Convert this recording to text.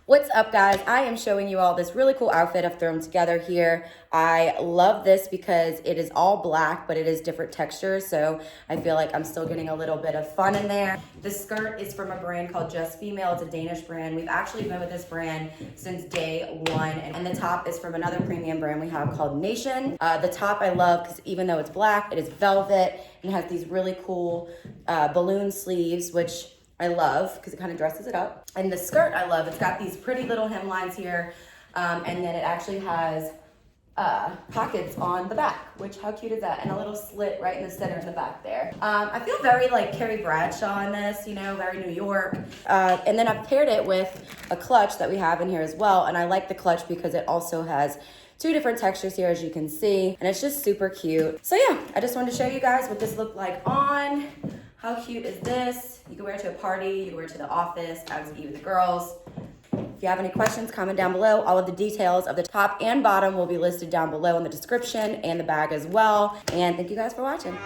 What's up, guys? I am showing you all this really cool outfit I've thrown together here. I love this because it is all black, but it is different textures, so I feel like I'm still getting a little bit of fun in there. The skirt is from a brand called Just Female. It's a Danish brand. We've actually been with this brand since day one, and the top is from another premium brand we have called Nation. The top I love because even though it's black, it is velvet and has these really cool balloon sleeves, which I love because it kind of dresses it up. And the skirt I love. It's got these pretty little hemlines here, and then it actually has pockets on the back, which how cute is that? And a little slit right in the center in the back there. I feel very like Carrie Bradshaw in this, you know, very New York. And then I've paired it with a clutch that we have in here as well. And I like the clutch because it also has two different textures here, as you can see, and it's just super cute. So yeah, I just wanted to show you guys what this looked like on. How cute is this? You can wear it to a party, you can wear it to the office, out to eat with the girls. If you have any questions, comment down below. All of the details of the top and bottom will be listed down below in the description and the bag as well. And thank you guys for watching.